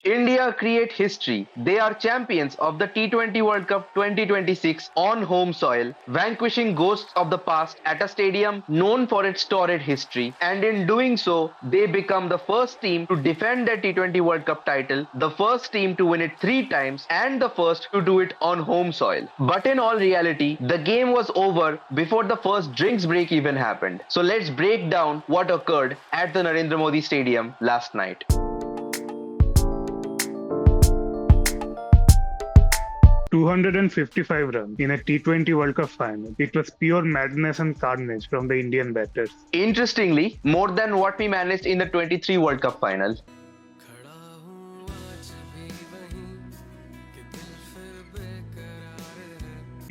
India create history. They are champions of the T20 World Cup 2026 on home soil, vanquishing ghosts of the past at a stadium known for its storied history. And in doing so, they become the first team to defend their T20 World Cup title, the first team to win it 3 times, and the first to do it on home soil. But in all reality, the game was over before the first drinks break even happened. So let's break down what occurred at the Narendra Modi Stadium last night. 255 runs in a T20 World Cup final. It was pure madness and carnage from the Indian batters. Interestingly, more than what we managed in the 23 World Cup final.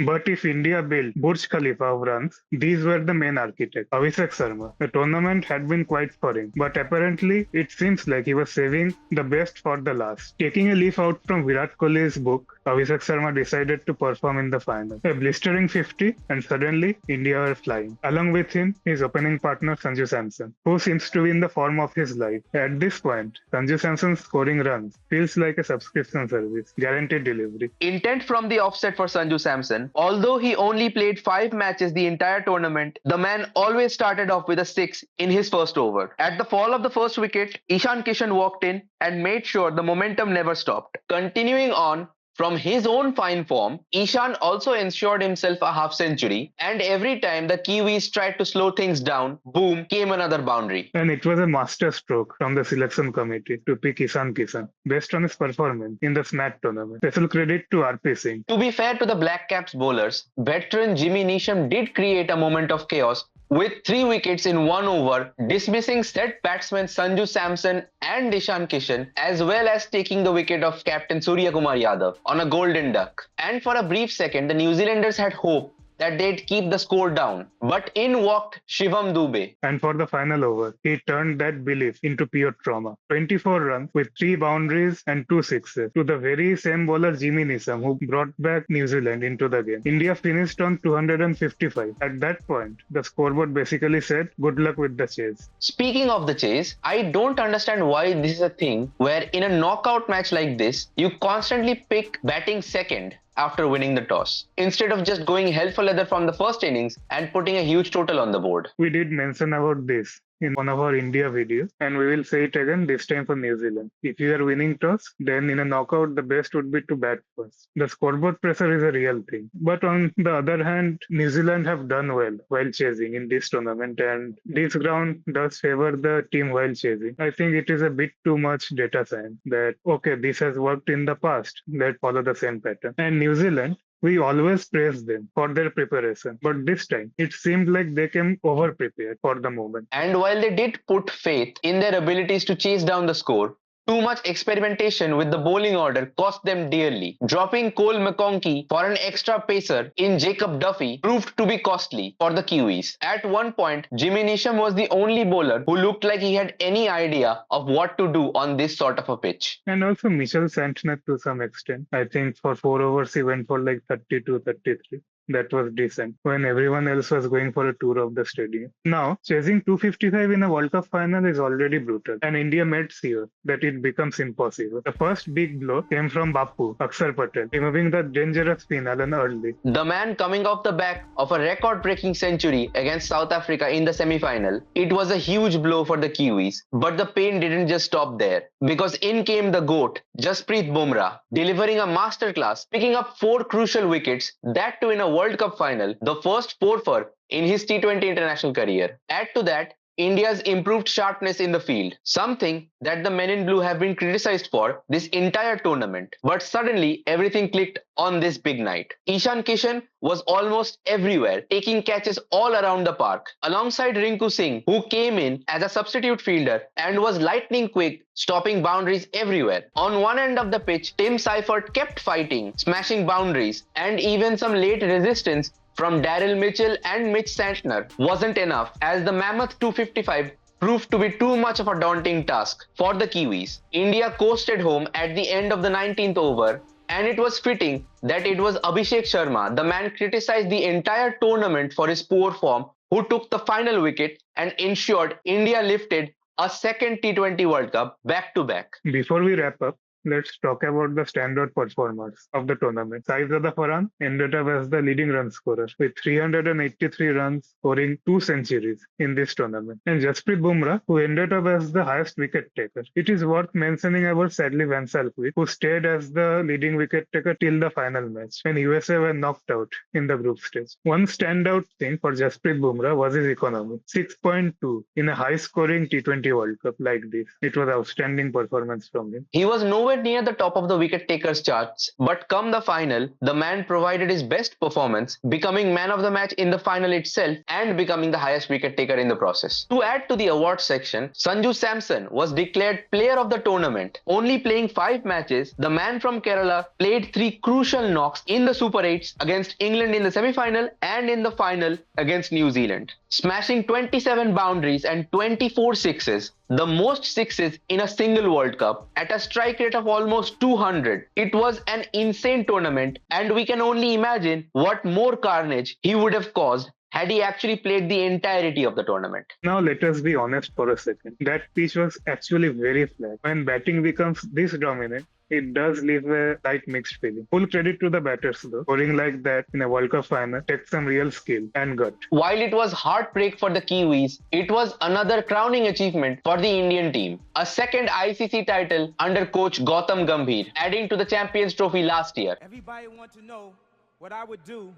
But if India built Burj Khalifa of runs, these were the main architect, Abhishek Sharma. The tournament had been quite for him, but apparently it seems like he was saving the best for the last. Taking a leaf out from Virat Kohli's book, Abhishek Sharma decided to perform in the final. A blistering 50, and suddenly India were flying. Along with him, his opening partner Sanju Samson, who seems to be in the form of his life. At this point, Sanju Samson scoring runs feels like a subscription service, guaranteed delivery. Intent from the offset for Sanju Samson. Although he only played 5 matches the entire tournament, the man always started off with a 6 in his first over. At the fall of the first wicket, Kishan walked in and made sure the momentum never stopped. Continuing on, from his own fine form, Ishan also ensured himself a half century, and every time the Kiwis tried to slow things down, boom, came another boundary. And it was a master stroke from the selection committee to pick Ishan based on his performance in the SMAC tournament. Special credit to RP Singh. To be fair to the Black Caps bowlers, veteran Jimmy Neesham did create a moment of chaos with 3 wickets in 1 over, dismissing said batsmen Sanju Samson and Kishan, as well as taking the wicket of captain Surya Kumar Yadav on a golden duck. And for a brief second, the New Zealanders had hope that they'd keep the score down. But in walked Shivam Dube. And for the final over, he turned that belief into pure trauma. 24 runs with 3 boundaries and 2 sixes to the very same bowler Jimmy Neesham who brought back New Zealand into the game. India finished on 255. At that point, the scoreboard basically said, good luck with the chase. Speaking of the chase, I don't understand why this is a thing where in a knockout match like this, you constantly pick batting second after winning the toss, instead of just going hell for leather from the first innings and putting a huge total on the board. We did mention about this in one of our India videos, and we will say it again this time for New Zealand. If you are winning toss, then in a knockout, the best would be to bat first. The scoreboard pressure is a real thing. But on the other hand, New Zealand have done well while chasing in this tournament, and this ground does favor the team while chasing. I think it is a bit too much data science that, okay, this has worked in the past, let's follow the same pattern. And New Zealand, we always praise them for their preparation, but this time it seemed like they came over-prepared for the moment. And while they did put faith in their abilities to chase down the score, too much experimentation with the bowling order cost them dearly. Dropping Cole McConkey for an extra pacer in Jacob Duffy proved to be costly for the Kiwis. At one point, Jimmy Neesham was the only bowler who looked like he had any idea of what to do on this sort of a pitch. And also Mitchell Santner to some extent. I think for 4 overs he went for like 32, 33. That was decent when everyone else was going for a tour of the stadium. Now, chasing 255 in a World Cup final is already brutal, and India made sure that it becomes impossible. The first big blow came from Bapu, Akshar Patel, removing the dangerous spin Alan early. The man coming off the back of a record-breaking century against South Africa in the semi-final. It was a huge blow for the Kiwis, but the pain didn't just stop there, because in came the GOAT, Jasprit Bumrah, delivering a masterclass, picking up 4 crucial wickets, that too in a World Cup final, the first 4-for in his T20 international career. Add to that, India's improved sharpness in the field, something that the men in blue have been criticized for this entire tournament. But suddenly, everything clicked on this big night. Kishan was almost everywhere, taking catches all around the park, alongside Rinku Singh, who came in as a substitute fielder and was lightning quick, stopping boundaries everywhere. On one end of the pitch, Tim Seifert kept fighting, smashing boundaries, and even some late resistance from Daryl Mitchell and Mitch Santner wasn't enough, as the mammoth 255 proved to be too much of a daunting task for the Kiwis. India coasted home at the end of the 19th over, and it was fitting that it was Abhishek Sharma, the man criticized the entire tournament for his poor form, who took the final wicket and ensured India lifted a second T20 World Cup back-to-back. Before we wrap up, let's talk about the standout performers of the tournament. Saifzada Farhan ended up as the leading run scorer with 383 runs, scoring 2 centuries in this tournament. And Jasprit Bumrah, who ended up as the highest wicket taker. It is worth mentioning about Sadly Van Salkwi, who stayed as the leading wicket taker till the final match when USA were knocked out in the group stage. One standout thing for Jasprit Bumrah was his economy, 6.2 in a high-scoring T20 World Cup like this. It was outstanding performance from him. He was nowhere near the top of the wicket takers charts, but come the final, the man provided his best performance, becoming man of the match in the final itself and becoming the highest wicket taker in the process. To add to the awards section, Sanju Samson was declared player of the tournament. Only playing 5 matches, the man from Kerala played 3 crucial knocks in the Super 8s against England in the semi-final and in the final against New Zealand, smashing 27 boundaries and 24 sixes, the most sixes in a single World Cup, at a strike rate of almost 200. It was an insane tournament, and we can only imagine what more carnage he would have caused had he actually played the entirety of the tournament. Now let us be honest for a second. That pitch was actually very flat. When batting becomes this dominant, it does leave a slight mixed feeling. Full credit to the batters though. Scoring like that in a World Cup final takes some real skill and gut. While it was heartbreak for the Kiwis, it was another crowning achievement for the Indian team. A second ICC title under coach Gautam Gambhir, adding to the Champions Trophy last year. Everybody wants to know what I would do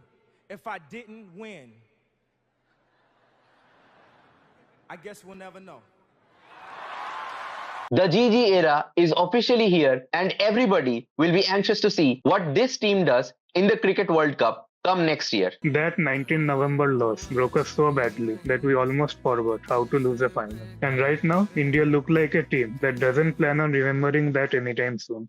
if I didn't win. I guess we'll never know. The GG era is officially here, and everybody will be anxious to see what this team does in the Cricket World Cup come next year. That 19 November loss broke us so badly that we almost forgot how to lose a final. And right now, India look like a team that doesn't plan on remembering that anytime soon.